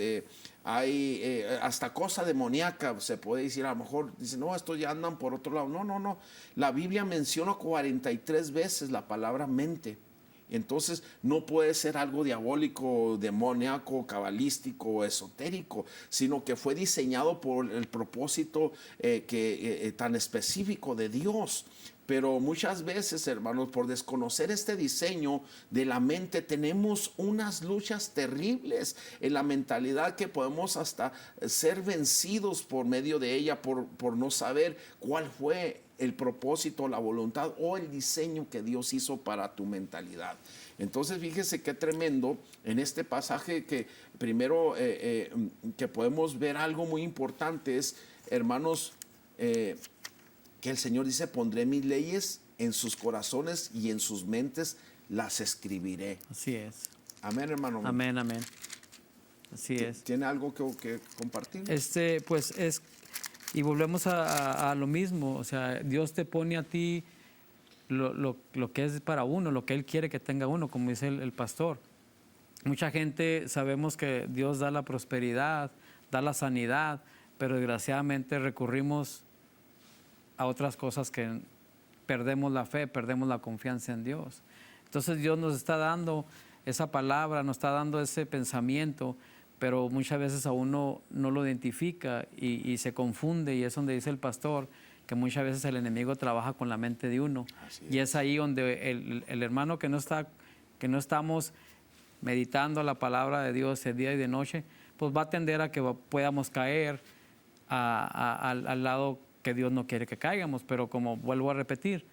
hay hasta cosa demoníaca, se puede decir. A lo mejor dicen, no, estos ya andan por otro lado. No. La Biblia menciona 43 veces la palabra mente. Entonces no puede ser algo diabólico, demoníaco, cabalístico, esotérico, sino que fue diseñado por el propósito tan específico de Dios. Pero muchas veces, hermanos, por desconocer este diseño de la mente, tenemos unas luchas terribles en la mentalidad que podemos hasta ser vencidos por medio de ella, por no saber cuál fue el propósito, la voluntad o el diseño que Dios hizo para tu mentalidad. Entonces, fíjese qué tremendo en este pasaje que primero que podemos ver algo muy importante es, hermanos, que el Señor dice, pondré mis leyes en sus corazones y en sus mentes las escribiré. Así es. Amén, hermano. Amén. Así es. ¿Tiene algo que compartir? Pues y volvemos a lo mismo, o sea, Dios te pone a ti lo que es para uno, lo que Él quiere que tenga uno, como dice el pastor. Mucha gente sabemos que Dios da la prosperidad, da la sanidad, pero desgraciadamente recurrimos a otras cosas que perdemos la fe, perdemos la confianza en Dios. Entonces Dios nos está dando esa palabra, nos está dando ese pensamiento, pero muchas veces a uno no lo identifica y se confunde, y es donde dice el pastor que muchas veces el enemigo trabaja con la mente de uno. Y es ahí donde el hermano que no estamos meditando la palabra de Dios de día y de noche, pues va a tender a que podamos caer al lado que Dios no quiere que caigamos. Pero como vuelvo a repetir,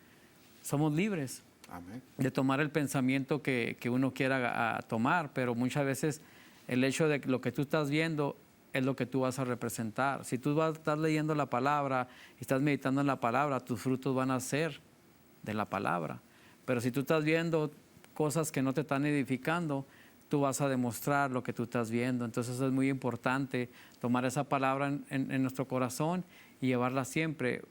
somos libres. Amén. De tomar el pensamiento que uno quiera tomar, pero muchas veces el hecho de que lo que tú estás viendo es lo que tú vas a representar. Si tú estás leyendo la palabra y estás meditando en la palabra, tus frutos van a ser de la palabra. Pero si tú estás viendo cosas que no te están edificando, tú vas a demostrar lo que tú estás viendo. Entonces es muy importante tomar esa palabra en nuestro corazón y llevarla siempre.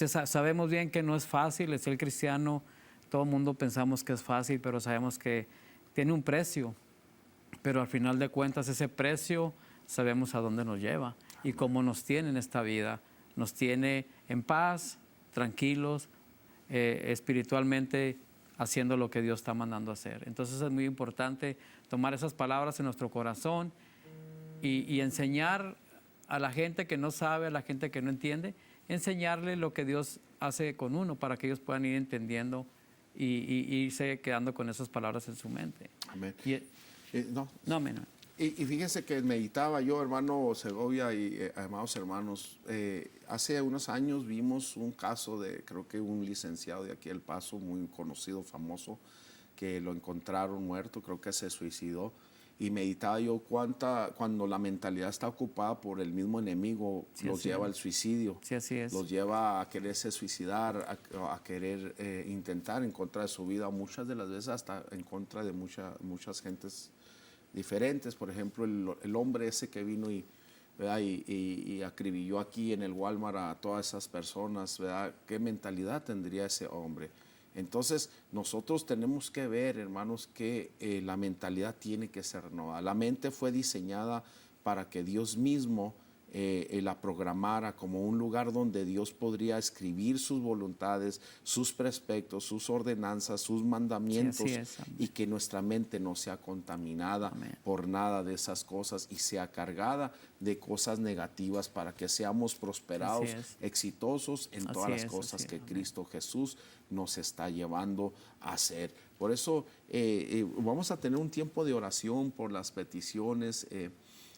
Sabemos bien que no es fácil, es ser cristiano. Todo el mundo pensamos que es fácil, pero sabemos que tiene un precio. Pero al final de cuentas ese precio sabemos a dónde nos lleva y cómo nos tiene en esta vida. Nos tiene en paz, tranquilos, espiritualmente haciendo lo que Dios está mandando a hacer. Entonces es muy importante tomar esas palabras en nuestro corazón y enseñar a la gente que no sabe, a la gente que no entiende, enseñarle lo que Dios hace con uno para que ellos puedan ir entendiendo y irse quedando con esas palabras en su mente. Amén. Amén. Y fíjense que meditaba yo, hermano Segovia y amados hermanos, hace unos años vimos un caso de, creo que un licenciado de aquí El Paso, muy conocido, famoso, que lo encontraron muerto, creo que se suicidó. Y meditaba yo cuando la mentalidad está ocupada por el mismo enemigo, los lleva al suicidio. Sí, así es. Los lleva a quererse suicidar, a querer intentar en contra de su vida, muchas de las veces hasta en contra de muchas gentes diferentes. Por ejemplo, el hombre ese que vino y acribilló aquí en el Walmart a todas esas personas, ¿verdad? ¿Qué mentalidad tendría ese hombre? Entonces, nosotros tenemos que ver, hermanos, que la mentalidad tiene que ser renovada. La mente fue diseñada para que Dios mismo la programara como un lugar donde Dios podría escribir sus voluntades, sus preceptos, sus ordenanzas, sus mandamientos, Sí, así es, amén. y que nuestra mente no sea contaminada Amén. por nada de esas cosas y sea cargada de cosas negativas, para que seamos prosperados, Así es. exitosos en Así todas las es, cosas así es, que amén. Cristo Jesús nos está llevando a hacer. Por eso vamos a tener un tiempo de oración por las peticiones.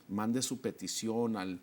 Mande su petición al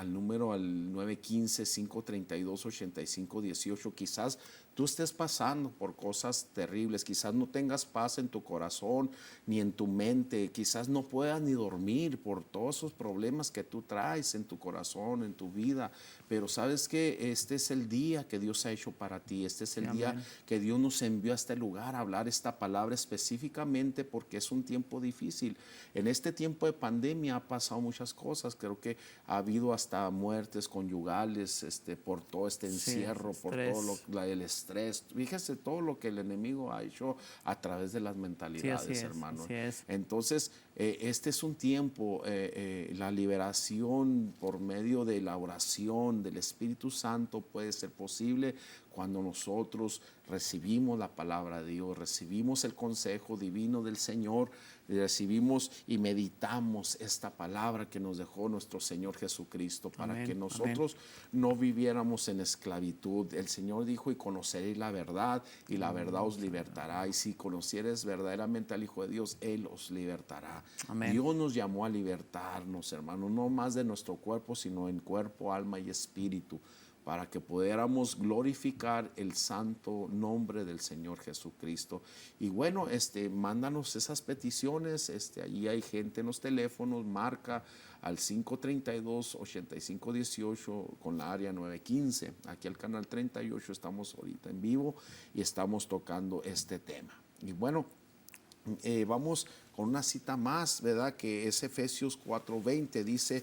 número, al 915-532-8518. Quizás tú estés pasando por cosas terribles, quizás no tengas paz en tu corazón ni en tu mente, quizás no puedas ni dormir por todos esos problemas que tú traes en tu corazón, en tu vida, pero sabes que este es el día que Dios ha hecho para ti, este es el Sí, día amén. que Dios nos envió a este lugar a hablar esta palabra específicamente porque es un tiempo difícil. En este tiempo de pandemia ha pasado muchas cosas, creo que ha habido hasta muertes conyugales por todo este Sí, encierro, por todo estrés. el estrés. Fíjese todo lo que el enemigo ha hecho a través de las mentalidades, hermano. Así es. Entonces, este es un tiempo, la liberación por medio de la oración del Espíritu Santo puede ser posible cuando nosotros recibimos la palabra de Dios, recibimos el consejo divino del Señor, recibimos y meditamos esta palabra que nos dejó nuestro Señor Jesucristo, para Amén, que nosotros no viviéramos en esclavitud. El Señor dijo: y conoceréis la verdad, y la verdad os libertará. Y si conocieres verdaderamente al Hijo de Dios, Él os libertará. Amén. Dios nos llamó a libertarnos, hermano, no más de nuestro cuerpo, sino en cuerpo, alma y espíritu, para que pudiéramos glorificar el santo nombre del Señor Jesucristo. Y bueno, mándanos esas peticiones, allí hay gente en los teléfonos, marca al 532-8518 con la área 915. Aquí al canal 38 estamos ahorita en vivo y estamos tocando este tema. Y bueno, vamos con una cita más, ¿verdad? Que es Efesios 4:20. Dice,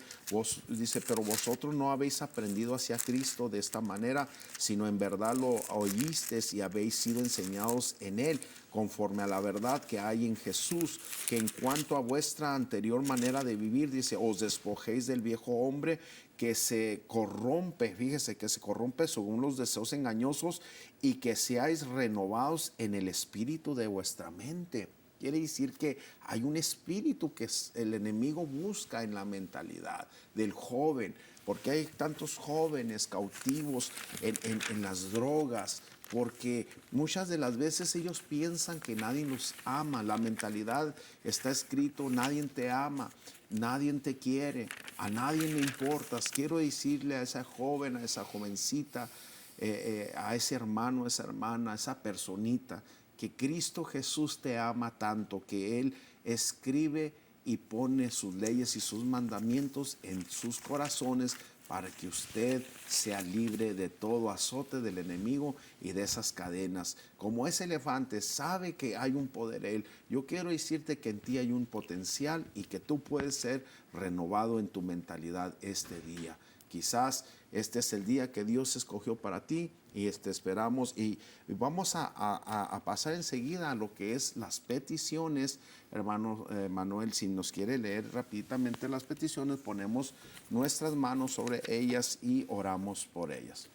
pero vosotros no habéis aprendido hacia Cristo de esta manera, sino en verdad lo oísteis y habéis sido enseñados en Él, conforme a la verdad que hay en Jesús, que en cuanto a vuestra anterior manera de vivir, dice, os despojéis del viejo hombre que se corrompe, fíjese, que se corrompe según los deseos engañosos, y que seáis renovados en el espíritu de vuestra mente. Quiere decir que hay un espíritu que el enemigo busca en la mentalidad del joven, porque hay tantos jóvenes cautivos en las drogas, porque muchas de las veces ellos piensan que nadie los ama. La mentalidad está escrito: nadie te ama, nadie te quiere, a nadie le importas. Quiero decirle a esa joven, a esa jovencita, a ese hermano, a esa hermana, a esa personita, que Cristo Jesús te ama tanto que Él escribe y pone sus leyes y sus mandamientos en sus corazones para que usted sea libre de todo azote del enemigo y de esas cadenas. Como ese elefante sabe que hay un poder en él, yo quiero decirte que en ti hay un potencial y que tú puedes ser renovado en tu mentalidad este día. Quizás este es el día que Dios escogió para ti y esperamos, y vamos a pasar enseguida a lo que es las peticiones. Hermano Manuel, si nos quiere leer rápidamente las peticiones, ponemos nuestras manos sobre ellas y oramos por ellas.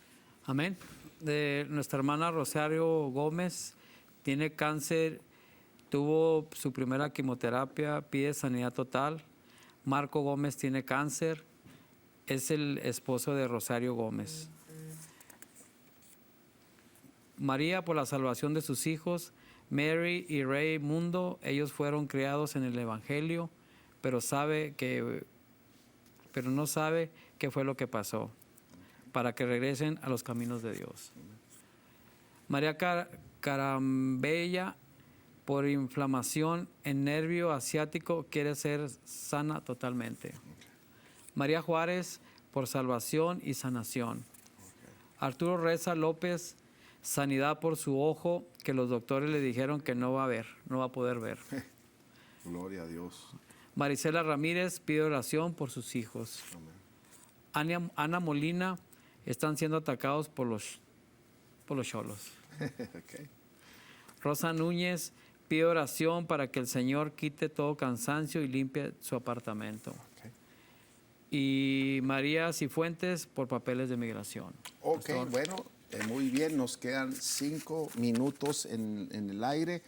Amén. De nuestra hermana Rosario Gómez, tiene cáncer, tuvo su primera quimioterapia, pide sanidad total. Marco Gómez tiene cáncer, es el esposo de Rosario Gómez. María, por la salvación de sus hijos. Mary y Ray Mundo, ellos fueron criados en el Evangelio, pero no sabe qué fue lo que pasó, para que regresen a los caminos de Dios. María Carambella, por inflamación en nervio asiático, quiere ser sana totalmente. María Juárez, por salvación y sanación. Arturo Reza López, sanidad por su ojo, que los doctores le dijeron que no va a poder ver. Gloria a Dios. Marisela Ramírez pide oración por sus hijos. Amén. Ana Molina, están siendo atacados por los cholos. Okay. Rosa Núñez pide oración para que el Señor quite todo cansancio y limpie su apartamento. Okay. Y María Cifuentes por papeles de migración. Ok, Pastor. bueno, muy bien, nos quedan 5 minutos en el aire.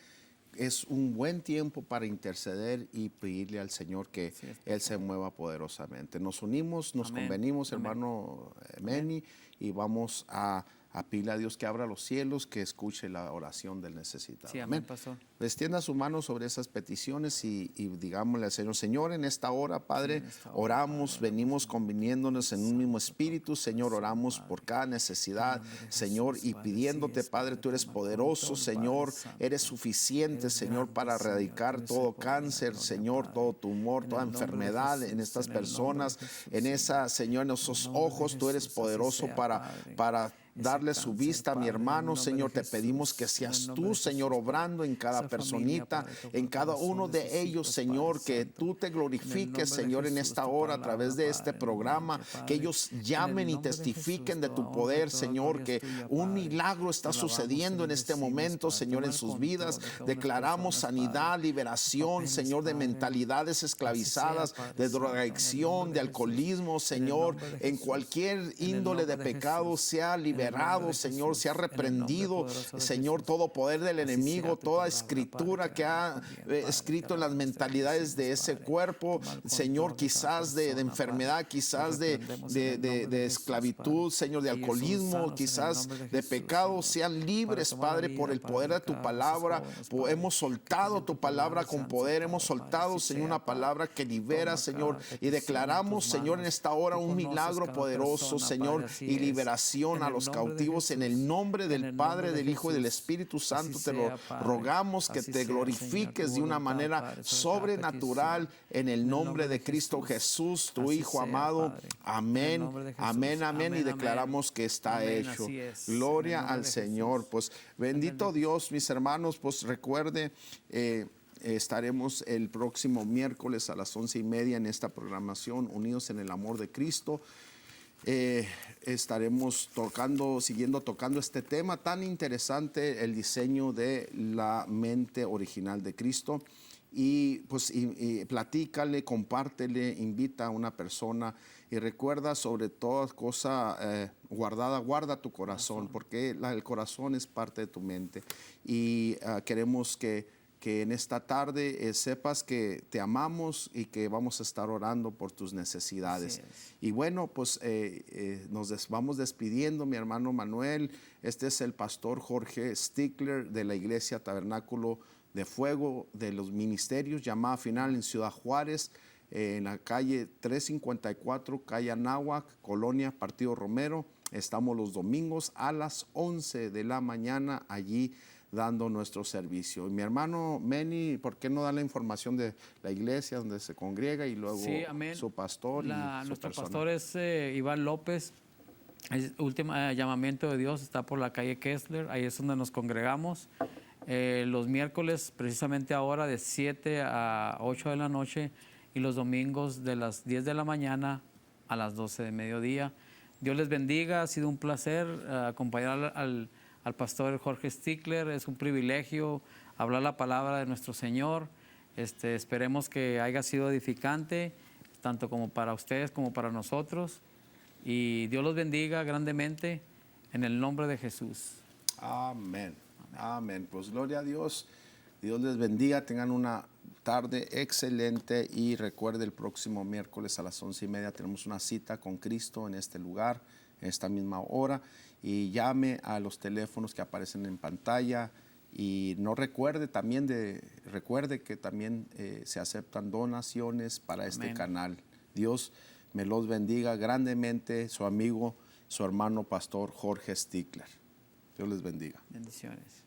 Es un buen tiempo para interceder y pedirle al Señor que Él se mueva poderosamente. Nos unimos, nos Amén. convenimos, Amén. hermano Meni, y vamos a pedirle a Dios que abra los cielos, que escuche la oración del necesitado. Sí, amén, pastor. Extienda su mano sobre esas peticiones y digámosle al Señor, Señor, en esta hora, Padre, oramos, venimos conviniéndonos en un mismo espíritu, Señor, oramos por cada necesidad, Señor, y pidiéndote, Padre, tú eres poderoso, Señor, eres suficiente, Señor, para erradicar todo cáncer, Señor, todo tumor, toda enfermedad en estas personas, en esa, Señor, en esos ojos, tú eres poderoso para darle su vista a mi hermano, Señor. Te pedimos que seas tú, Señor, obrando en cada personita, en cada uno de ellos, Señor, que tú te glorifiques, Señor, en esta hora a través de este programa, que ellos llamen y testifiquen de tu poder, Señor, que un milagro está sucediendo en este momento, Señor, en sus vidas. Declaramos sanidad, liberación, Señor, de mentalidades esclavizadas, de drogadicción, de alcoholismo, Señor, en cualquier índole de pecado sea liberado, Señor, sea reprendido, Señor, todo poder del enemigo, toda escritura que ha escrito en las mentalidades de ese cuerpo, Señor, quizás de enfermedad, quizás de esclavitud, Señor, de alcoholismo, quizás de pecado, sean libres, Padre, por el poder de tu palabra. Hemos soltado tu palabra con poder, hemos soltado, Señor, una palabra que libera, Señor, y declaramos, Señor, en esta hora un milagro poderoso, Señor, y liberación a los cautivos en el nombre del Padre, del Hijo y del Espíritu Santo. Te lo rogamos que te glorifiques de una manera sobrenatural en el nombre de Cristo Jesús, tu Hijo amado. Amén, amén, amén. Y declaramos que está hecho. Gloria al Señor. Pues bendito Dios, mis hermanos, pues recuerde, estaremos el próximo miércoles a las 11:30 en esta programación, Unidos en el Amor de Cristo. Estaremos siguiendo tocando este tema tan interesante, el diseño de la mente original de Cristo. Y pues platícale, compártele, invita a una persona y recuerda sobre toda cosa guardada, guarda tu corazón, porque el corazón es parte de tu mente. Y queremos que en esta tarde sepas que te amamos y que vamos a estar orando por tus necesidades. Y bueno, pues nos vamos despidiendo, mi hermano Manuel. Este es el pastor Jorge Stickler de la Iglesia Tabernáculo de Fuego de los Ministerios, llamada final en Ciudad Juárez, en la calle 354, calle Anáhuac, Colonia Partido Romero. Estamos los domingos a las 11 de la mañana allí dando nuestro servicio. Y mi hermano Meni, ¿por qué no da la información de la iglesia donde se congrega y luego su pastor? Nuestro pastor es Iván López. El último llamamiento de Dios está por la calle Kessler, ahí es donde nos congregamos. Los miércoles, precisamente ahora, de 7 a 8 de la noche, y los domingos de las 10 de la mañana a las 12 de mediodía. Dios les bendiga, ha sido un placer acompañar al pastor Jorge Stickler. Es un privilegio hablar la palabra de nuestro Señor. Esperemos que haya sido edificante, tanto como para ustedes como para nosotros. Y Dios los bendiga grandemente en el nombre de Jesús. Amén. Amén. Pues gloria a Dios. Dios les bendiga. Tengan una tarde excelente y recuerde, el próximo miércoles a las 11:30 tenemos una cita con Cristo en este lugar, en esta misma hora. Y llame a los teléfonos que aparecen en pantalla. Y no recuerde que también se aceptan donaciones para este canal. Dios me los bendiga grandemente. Su amigo, su hermano pastor Jorge Stickler. Dios les bendiga. Bendiciones.